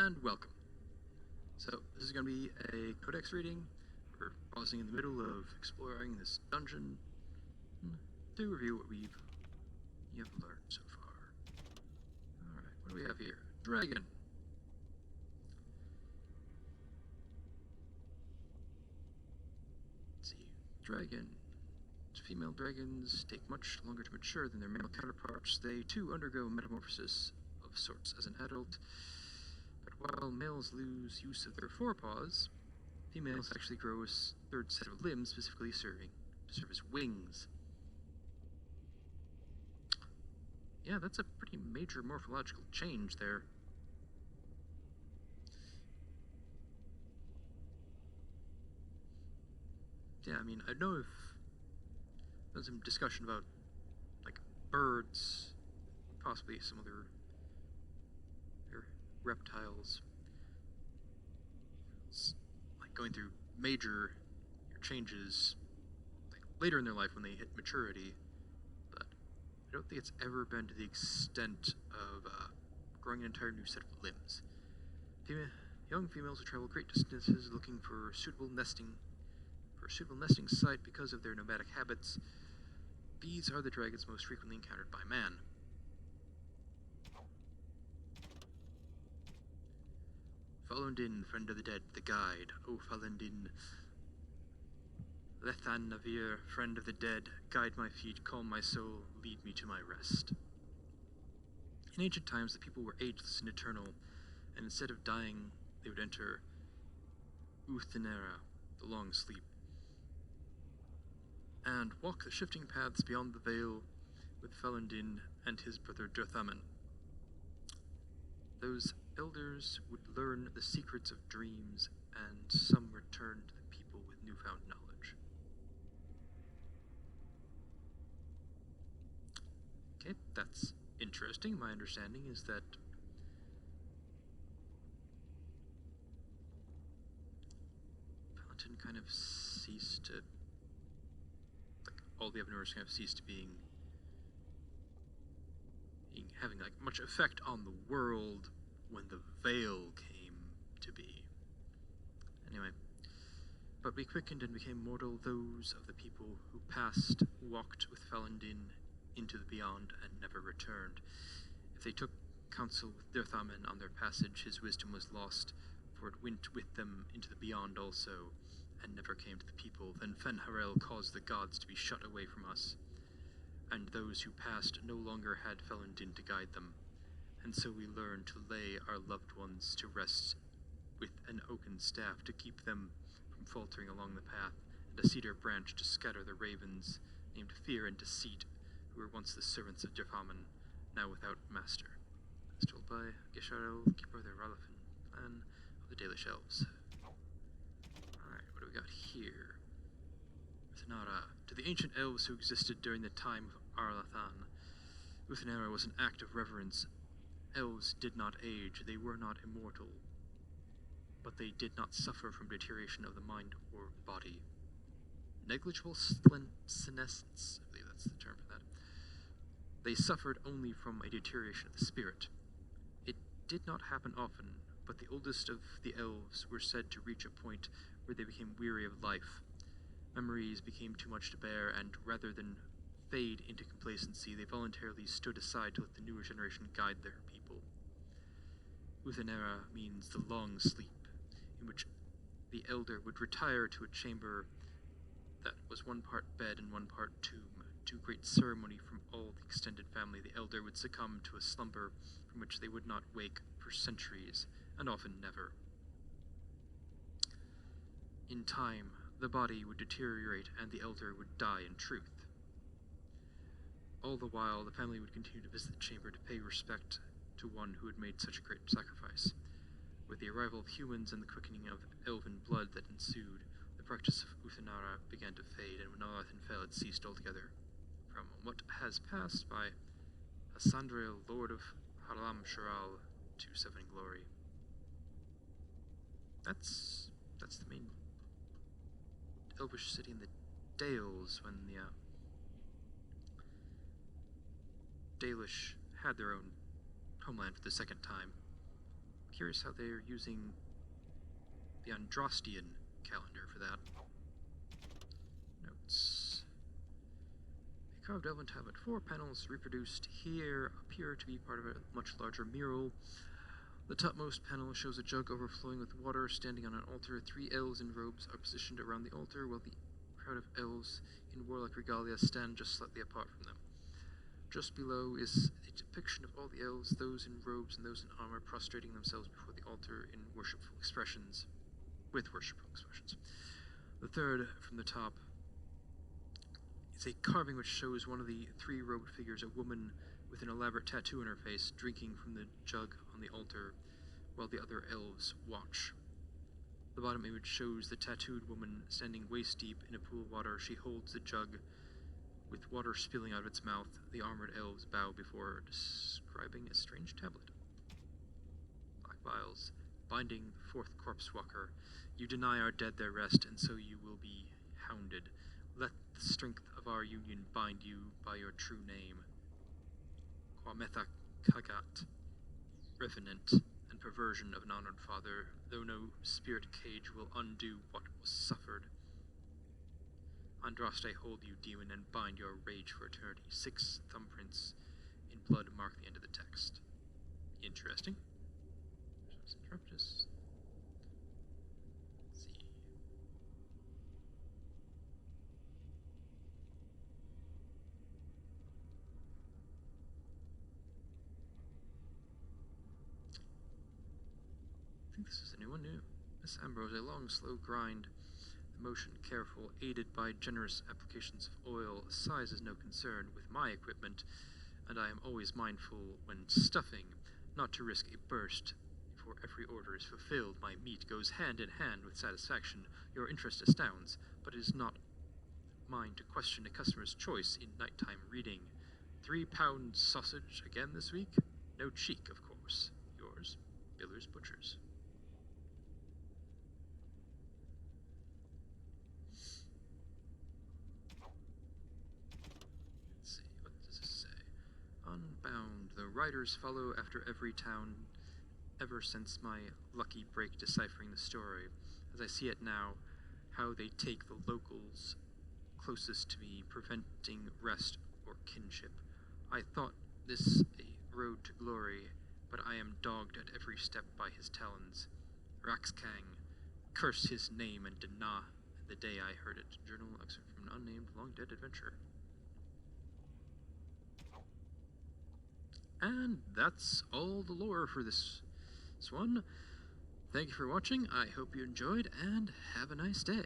and welcome. So, this is going to be a codex reading. We're pausing in the middle of exploring this dungeon to review what we have learned so far. Alright, what do we have here? Dragon. Let's see. Dragon. Female dragons take much longer to mature than their male counterparts. They too undergo metamorphosis of sorts as an adult. But while males lose use of their forepaws, females actually grow a third set of limbs, specifically serving to serve as wings. Yeah, that's a pretty major morphological change there. Yeah, I mean, I know if there's some discussion about, like, birds, possibly some other reptiles, like going through major changes like later in their life when they hit maturity, but I don't think it's ever been to the extent of growing an entire new set of limbs. Young females will travel great distances looking for a suitable nesting site because of their nomadic habits. These are the dragons most frequently encountered by man. Falundin, friend of the dead, the guide. O Falundin, Lethan Navir, friend of the dead, guide my feet, calm my soul, lead me to my rest. In ancient times, the people were ageless and eternal, and instead of dying, they would enter Uthenera, the long sleep, and walk the shifting paths beyond the veil with Falundin and his brother Durthaman. Those elders would learn the secrets of dreams, and some return to the people with newfound knowledge. Okay, that's interesting. My understanding is that Falundin kind of ceased to, like, all the Evanors kind of ceased to having like much effect on the world when the veil came to be. Anyway, but we quickened and became mortal, those of the people who passed walked with Falundin into the beyond and never returned. If they took counsel with Durthaman on their passage, his wisdom was lost, for it went with them into the beyond also, and never came to the people. Then Fenharel caused the gods to be shut away from us, and those who passed no longer had Falundin to guide them, and so we learned to lay our loved ones to rest with an oaken staff to keep them from faltering along the path, and a cedar branch to scatter the ravens named Fear and Deceit, who were once the servants of Durthaman, now without master. As told by Gesharel, keeper of the Ralafin clan of the Dalish Elves. Alright, what do we got here? Uthenera. To the ancient elves who existed during the time of Arlathan, Uthenera was an act of reverence. Elves did not age, they were not immortal, but they did not suffer from deterioration of the mind or body. Negligible senescence, I believe that's the term for that. They suffered only from a deterioration of the spirit. It did not happen often, but the oldest of the elves were said to reach a point where they became weary of life. Memories became too much to bear, and rather than fade into complacency, they voluntarily stood aside to let the newer generation guide their people. Uthenera means the long sleep, in which the elder would retire to a chamber that was one part bed and one part tomb. To great ceremony from all the extended family, the elder would succumb to a slumber from which they would not wake for centuries, and often never. In time, the body would deteriorate and the elder would die in truth. All the while, the family would continue to visit the chamber to pay respect to one who had made such a great sacrifice. With the arrival of humans and the quickening of elven blood that ensued, the practice of Uthenera began to fade, and when Arlathan fell, it ceased altogether. From what has passed by Hassandriel, Lord of Haram Sharal, to Seven Glory. That's the main elvish city in the Dales when the Dalish had their own homeland for the second time. curious how they're using the Androstian calendar for that. Notes. A carved elven tablet. 4 panels reproduced here appear to be part of a much larger mural. The topmost panel shows a jug overflowing with water standing on an altar. 3 elves in robes are positioned around the altar, while the crowd of elves in warlike regalia stand just slightly apart from them. Just below is a depiction of all the elves, those in robes and those in armor, prostrating themselves before the altar in worshipful expressions. The third from the top is a carving which shows one of the 3 robed figures, a woman with an elaborate tattoo on her face, drinking from the jug on the altar, while the other elves watch. The bottom image shows the tattooed woman standing waist deep in a pool of water. She holds the jug with water spilling out of its mouth. The armored elves bow before her, describing a strange tablet. Black vials, binding the 4th corpse walker. You deny our dead their rest, and so you will be hounded. Let the strength of our union bind you by your true name. Quametha Kagat, revenant and perversion of an honored father, though no spirit cage will undo what was suffered. Andraste hold you, demon, and bind your rage for eternity. 6 thumbprints in blood mark the end of the text. Interesting. Let's interrupt us. Let's see. I think this is a new one, new. Miss Ambrose, a long, slow grind. The motion careful, aided by generous applications of oil. Size is no concern with my equipment, and I am always mindful when stuffing, not to risk a burst before every order is fulfilled. My meat goes hand in hand with satisfaction. Your interest astounds, but it is not mine to question a customer's choice in nighttime reading. 3-pound sausage again this week? No cheek, of course. Yours, Biller's Butchers. Unbound, the writers follow after every town ever since my lucky break deciphering the story. As I see it now, how they take the locals closest to me, preventing rest or kinship. I thought this a road to glory, but I am dogged at every step by his talons. Raxkang, curse his name and deny the day I heard it. Journal excerpt from an unnamed long-dead adventure. And that's all the lore for this one. Thank you for watching. I hope you enjoyed, and have a nice day.